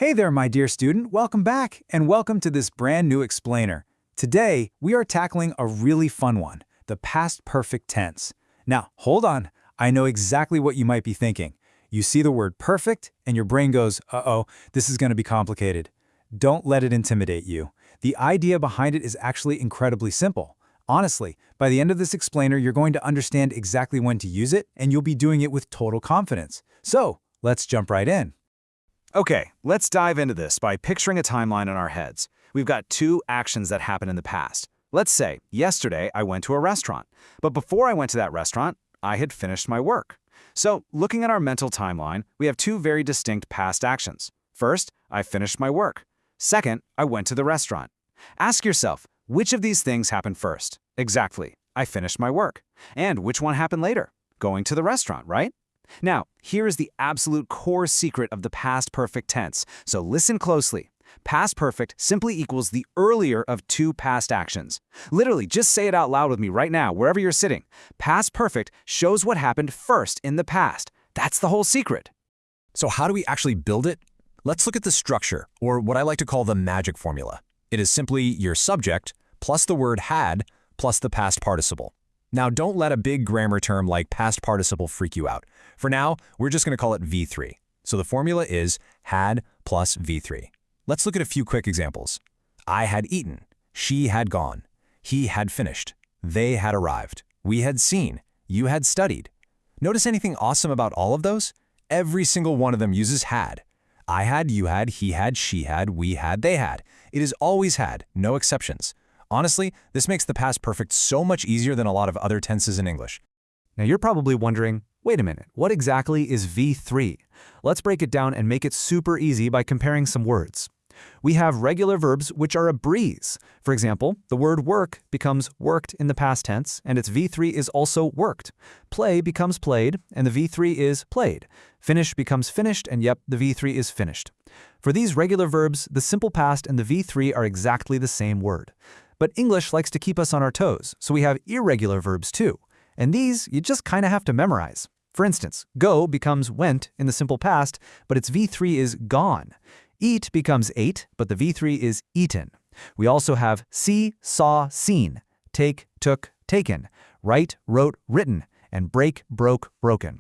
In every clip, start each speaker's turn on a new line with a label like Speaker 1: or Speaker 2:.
Speaker 1: Hey there, my dear student. Welcome back, and welcome to this brand new explainer. Today, we are tackling a really fun one, the past perfect tense. Now, hold on. I know exactly what you might be thinking. You see the word perfect, and your brain goes, uh-oh, this is going to be complicated. Don't let it intimidate you. The idea behind it is actually incredibly simple. Honestly, by the end of this explainer, you're going to understand exactly when to use it, and you'll be doing it with total confidence. So, let's jump right in.
Speaker 2: Okay, let's dive into this by picturing a timeline in our heads. We've got two actions that happened in the past. Let's say, yesterday I went to a restaurant, but before I went to that restaurant, I had finished my work. So, looking at our mental timeline, we have two very distinct past actions. First, I finished my work. Second, I went to the restaurant. Ask yourself, which of these things happened first? Exactly, I finished my work. And which one happened later? Going to the restaurant, right? Now, here is the absolute core secret of the past perfect tense, so listen closely. Past perfect simply equals the earlier of two past actions. Literally, just say it out loud with me right now, wherever you're sitting. Past perfect shows what happened first in the past. That's the whole secret.
Speaker 3: So how do we actually build it? Let's look at the structure, or what I like to call the magic formula. It is simply your subject plus the word had plus the past participle. Now, don't let a big grammar term like past participle freak you out. For now, we're just going to call it V3. So the formula is had plus V3. Let's look at a few quick examples. I had eaten. She had gone. He had finished. They had arrived. We had seen. You had studied. Notice anything awesome about all of those? Every single one of them uses had. I had, you had, he had, she had, we had, they had. It is always had, no exceptions. Honestly, this makes the past perfect so much easier than a lot of other tenses in English.
Speaker 2: Now you're probably wondering, wait a minute, what exactly is V3? Let's break it down and make it super easy by comparing some words. We have regular verbs which are a breeze. For example, the word work becomes worked in the past tense, and its V3 is also worked. Play becomes played, and the V3 is played. Finish becomes finished, and yep, the V3 is finished. For these regular verbs, the simple past and the V3 are exactly the same word. But English likes to keep us on our toes, so we have irregular verbs too. And these, you just kind of have to memorize. For instance, go becomes went in the simple past, but its V3 is gone. Eat becomes ate, but the V3 is eaten. We also have see, saw, seen, take, took, taken, write, wrote, written, and break, broke, broken.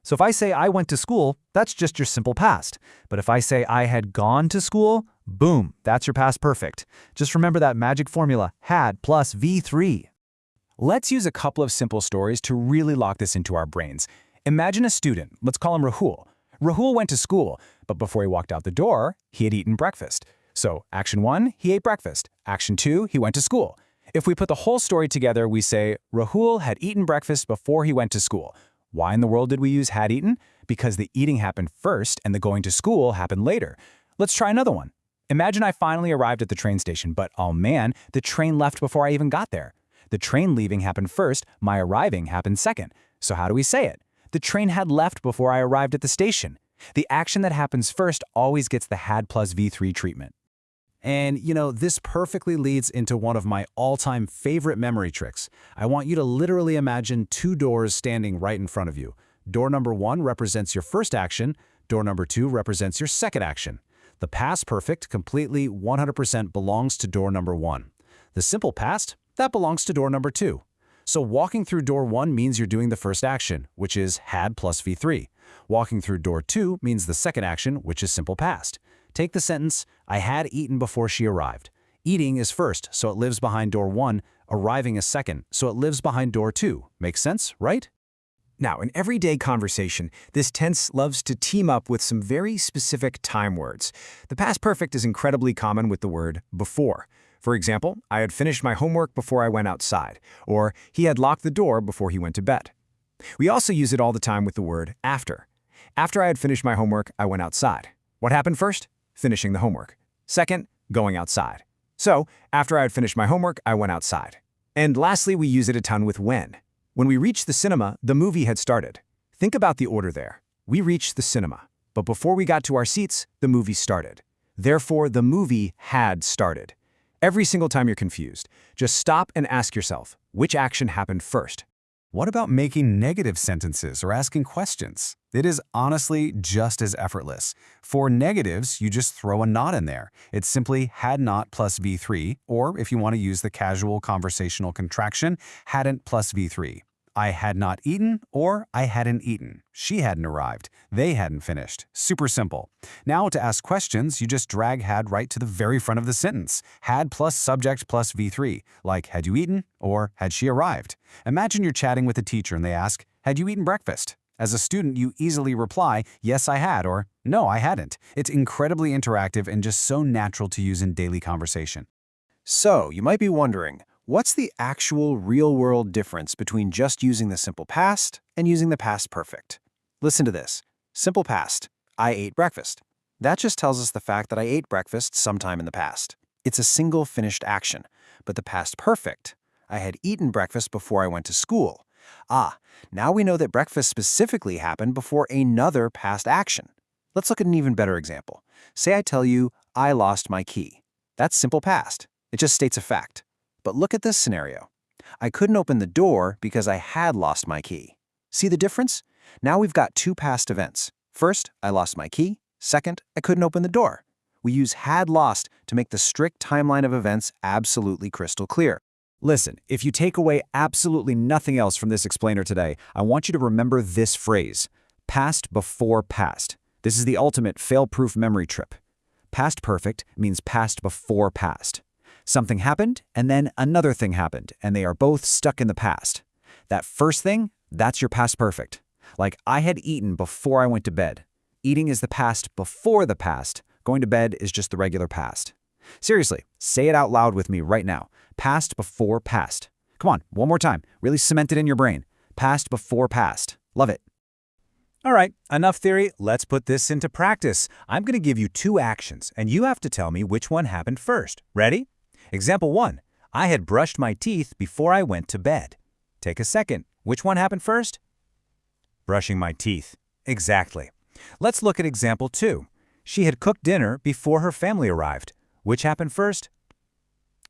Speaker 2: So if I say I went to school, that's just your simple past. But if I say I had gone to school, boom, that's your past perfect. Just remember that magic formula, had plus V3.
Speaker 1: Let's use a couple of simple stories to really lock this into our brains. Imagine a student, let's call him Rahul. Rahul went to school, but before he walked out the door, he had eaten breakfast. So, action 1, he ate breakfast. Action 2, he went to school. If we put the whole story together, we say, Rahul had eaten breakfast before he went to school. Why in the world did we use had eaten? Because the eating happened first and the going to school happened later. Let's try another one. Imagine I finally arrived at the train station, but oh man, the train left before I even got there. The train leaving happened first, my arriving happened second. So how do we say it? The train had left before I arrived at the station. The action that happens first always gets the had plus V3 treatment.
Speaker 2: And, this perfectly leads into one of my all-time favorite memory tricks. I want you to literally imagine two doors standing right in front of you. Door number 1 represents your first action. Door number 2 represents your second action. The past perfect completely 100% belongs to door number 1. The simple past, that belongs to door number 2. So walking through door 1 means you're doing the first action, which is had plus V3. Walking through door 2 means the second action, which is simple past. Take the sentence, I had eaten before she arrived. Eating is first, so it lives behind door 1. Arriving is second, so it lives behind door 2. Makes sense, right?
Speaker 3: Now, in everyday conversation, this tense loves to team up with some very specific time words. The past perfect is incredibly common with the word before. For example, I had finished my homework before I went outside, or he had locked the door before he went to bed. We also use it all the time with the word after. After I had finished my homework, I went outside. What happened first? Finishing the homework. Second, going outside. So, after I had finished my homework, I went outside. And lastly, we use it a ton with when. When we reached the cinema, the movie had started. Think about the order there. We reached the cinema, but before we got to our seats, the movie started. Therefore, the movie had started. Every single time you're confused, just stop and ask yourself, which action happened first?
Speaker 1: What about making negative sentences or asking questions? It is honestly just as effortless. For negatives, you just throw a not in there. It's simply had not plus V3, or if you want to use the casual conversational contraction, hadn't plus V3. I had not eaten, or I hadn't eaten. She hadn't arrived. They hadn't finished. Super simple. Now to ask questions, you just drag had right to the very front of the sentence. Had plus subject plus V3, like had you eaten, or had she arrived. Imagine you're chatting with a teacher and they ask, had you eaten breakfast? As a student, you easily reply, yes, I had, or no, I hadn't. It's incredibly interactive and just so natural to use in daily conversation.
Speaker 3: So, you might be wondering, what's the actual real-world difference between just using the simple past and using the past perfect? Listen to this. Simple past, I ate breakfast. That just tells us the fact that I ate breakfast sometime in the past. It's a single finished action. But the past perfect, I had eaten breakfast before I went to school. Now we know that breakfast specifically happened before another past action. Let's look at an even better example. Say I tell you, I lost my key. That's simple past. It just states a fact. But look at this scenario. I couldn't open the door because I had lost my key. See the difference? Now we've got two past events. First, I lost my key. Second, I couldn't open the door. We use had lost to make the strict timeline of events absolutely crystal clear.
Speaker 2: Listen, if you take away absolutely nothing else from this explainer today, I want you to remember this phrase, past before past. This is the ultimate fail-proof memory trip. Past perfect means past before past. Something happened, and then another thing happened, and they are both stuck in the past. That first thing, that's your past perfect. Like, I had eaten before I went to bed. Eating is the past before the past. Going to bed is just the regular past. Seriously, say it out loud with me right now. Past before past. Come on, one more time. Really cement it in your brain. Past before past. Love it.
Speaker 1: All right, enough theory. Let's put this into practice. I'm going to give you two actions, and you have to tell me which one happened first. Ready? Example 1. I had brushed my teeth before I went to bed. Take a second. Which one happened first? Brushing my teeth. Exactly. Let's look at example 2. She had cooked dinner before her family arrived. Which happened first?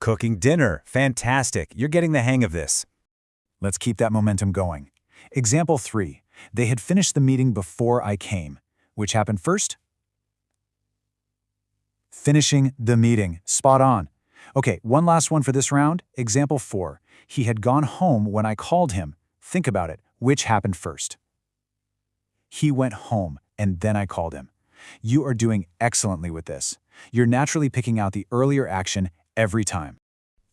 Speaker 1: Cooking dinner. Fantastic. You're getting the hang of this. Let's keep that momentum going. Example 3. They had finished the meeting before I came. Which happened first? Finishing the meeting. Spot on. Okay, one last one for this round. Example 4. He had gone home when I called him. Think about it. Which happened first? He went home, and then I called him. You are doing excellently with this. You're naturally picking out the earlier action every time.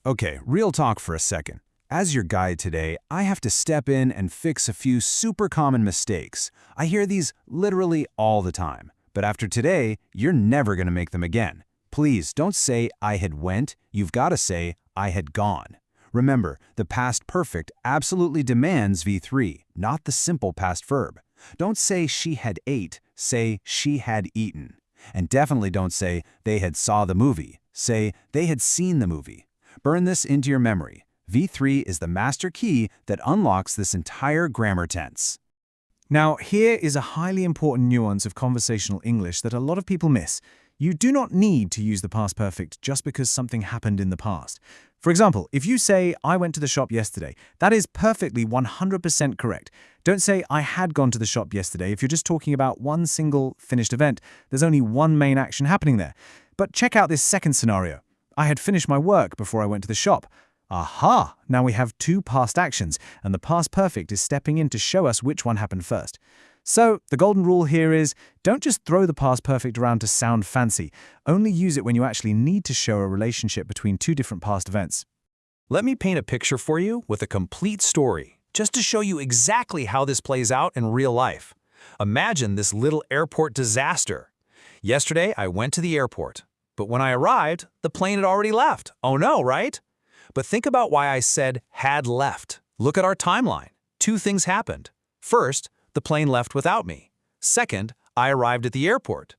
Speaker 1: Okay, real talk for a second. As your guide today, I have to step in and fix a few super common mistakes. I hear these literally all the time. But after today, you're never going to make them again. Please don't say I had went. You've got to say I had gone. Remember, the past perfect absolutely demands V3, not the simple past verb. Don't say she had ate, say she had eaten. And definitely don't say they had saw the movie. Say they had seen the movie. Burn this into your memory. V3 is the master key that unlocks this entire grammar tense. Now, here is a highly important nuance of conversational English that a lot of people miss. You do not need to use the past perfect just because something happened in the past. For example, if you say, I went to the shop yesterday, that is perfectly 100% correct. Don't say, I had gone to the shop yesterday if you're just talking about one single finished event. There's only one main action happening there. But check out this second scenario. I had finished my work before I went to the shop. Aha! Now we have two past actions, and the past perfect is stepping in to show us which one happened first. So, the golden rule here is, don't just throw the past perfect around to sound fancy. Only use it when you actually need to show a relationship between two different past events.
Speaker 3: Let me paint a picture for you with a complete story, just to show you exactly how this plays out in real life. Imagine this little airport disaster. Yesterday, I went to the airport, but when I arrived, the plane had already left. Oh no, right? But think about why I said had left. Look at our timeline. Two things happened. First, the plane left without me. Second, I arrived at the airport.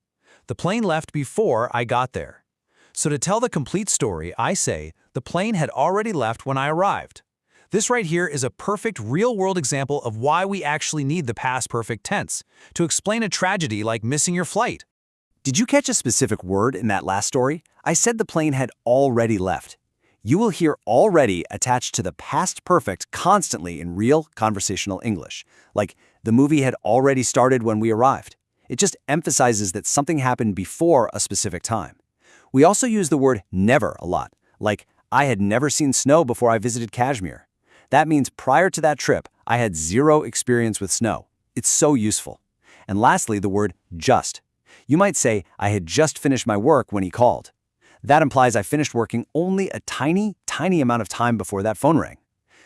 Speaker 3: The plane left before I got there. So to tell the complete story, I say the plane had already left when I arrived. This right here is a perfect real-world example of why we actually need the past perfect tense, to explain a tragedy like missing your flight.
Speaker 4: Did you catch a specific word in that last story? I said the plane had already left. You will hear already attached to the past perfect constantly in real conversational English, like the movie had already started when we arrived. It just emphasizes that something happened before a specific time. We also use the word never a lot, like I had never seen snow before I visited Kashmir. That means prior to that trip, I had zero experience with snow. It's so useful. And lastly, the word just. You might say, I had just finished my work when he called. That implies I finished working only a tiny amount of time before that phone rang.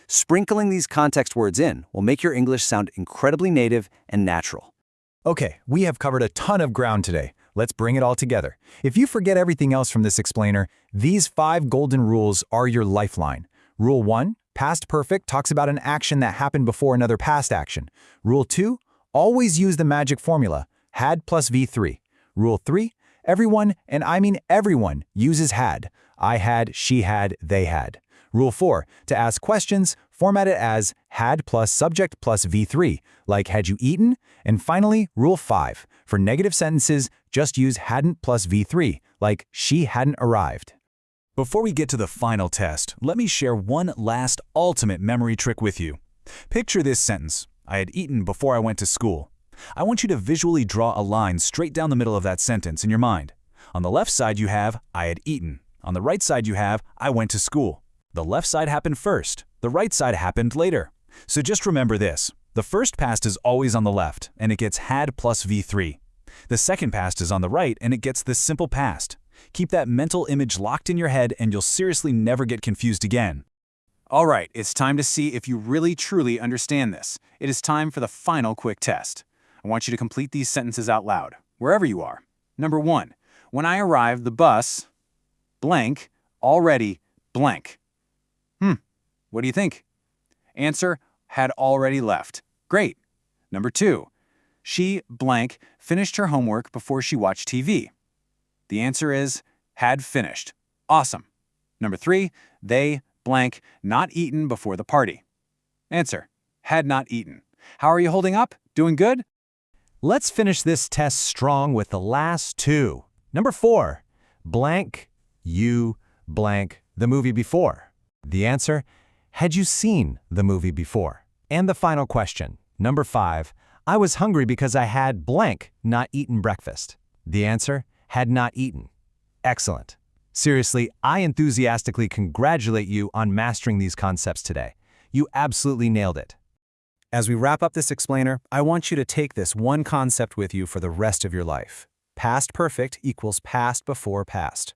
Speaker 4: Sprinkling these context words in will make your English sound incredibly native and natural.
Speaker 1: Okay, we have covered a ton of ground today. Let's bring it all together. If you forget everything else from this explainer, these 5 golden rules are your lifeline. Rule 1, past perfect talks about an action that happened before another past action. Rule 2, always use the magic formula, had plus V3. Rule 3, everyone, and I mean everyone, uses had. I had, she had, they had. Rule 4, to ask questions, format it as had plus subject plus V3, like had you eaten? And finally, Rule 5, for negative sentences, just use hadn't plus V3, like she hadn't arrived.
Speaker 2: Before we get to the final test, let me share one last ultimate memory trick with you. Picture this sentence, I had eaten before I went to school. I want you to visually draw a line straight down the middle of that sentence in your mind. On the left side you have, I had eaten. On the right side you have, I went to school. The left side happened first. The right side happened later. So just remember this. The first past is always on the left, and it gets had plus V3. The second past is on the right, and it gets this simple past. Keep that mental image locked in your head, and you'll seriously never get confused again.
Speaker 1: All right, it's time to see if you really truly understand this. It is time for the final quick test. I want you to complete these sentences out loud, wherever you are. Number 1, when I arrived, the bus, blank, already, blank. What do you think? Answer, had already left. Great. Number 2, she, blank, finished her homework before she watched TV. The answer is, had finished. Awesome. Number 3, they, blank, not eaten before the party. Answer, had not eaten. How are you holding up? Doing good?
Speaker 2: Let's finish this test strong with the last 2. Number 4, blank, you, blank, the movie before. The answer, had you seen the movie before? And the final question, number 5, I was hungry because I had blank not eaten breakfast. The answer, had not eaten. Excellent. Seriously, I enthusiastically congratulate you on mastering these concepts today. You absolutely nailed it.
Speaker 1: As we wrap up this explainer, I want you to take this one concept with you for the rest of your life. Past perfect equals past before past.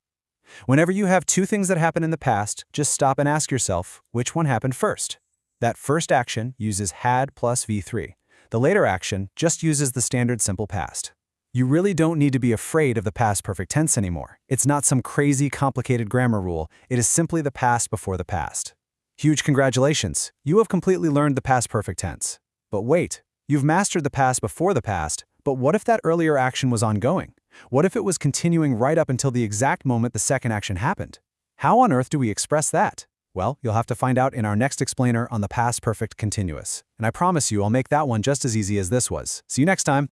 Speaker 1: Whenever you have 2 things that happen in the past, just stop and ask yourself, which one happened first? That first action uses had plus V3. The later action just uses the standard simple past. You really don't need to be afraid of the past perfect tense anymore. It's not some crazy complicated grammar rule. It is simply the past before the past. Huge congratulations! You have completely learned the past perfect tense. But wait, you've mastered the past before the past, but what if that earlier action was ongoing? What if it was continuing right up until the exact moment the second action happened? How on earth do we express that? Well, you'll have to find out in our next explainer on the past perfect continuous. And I promise you I'll make that one just as easy as this was. See you next time!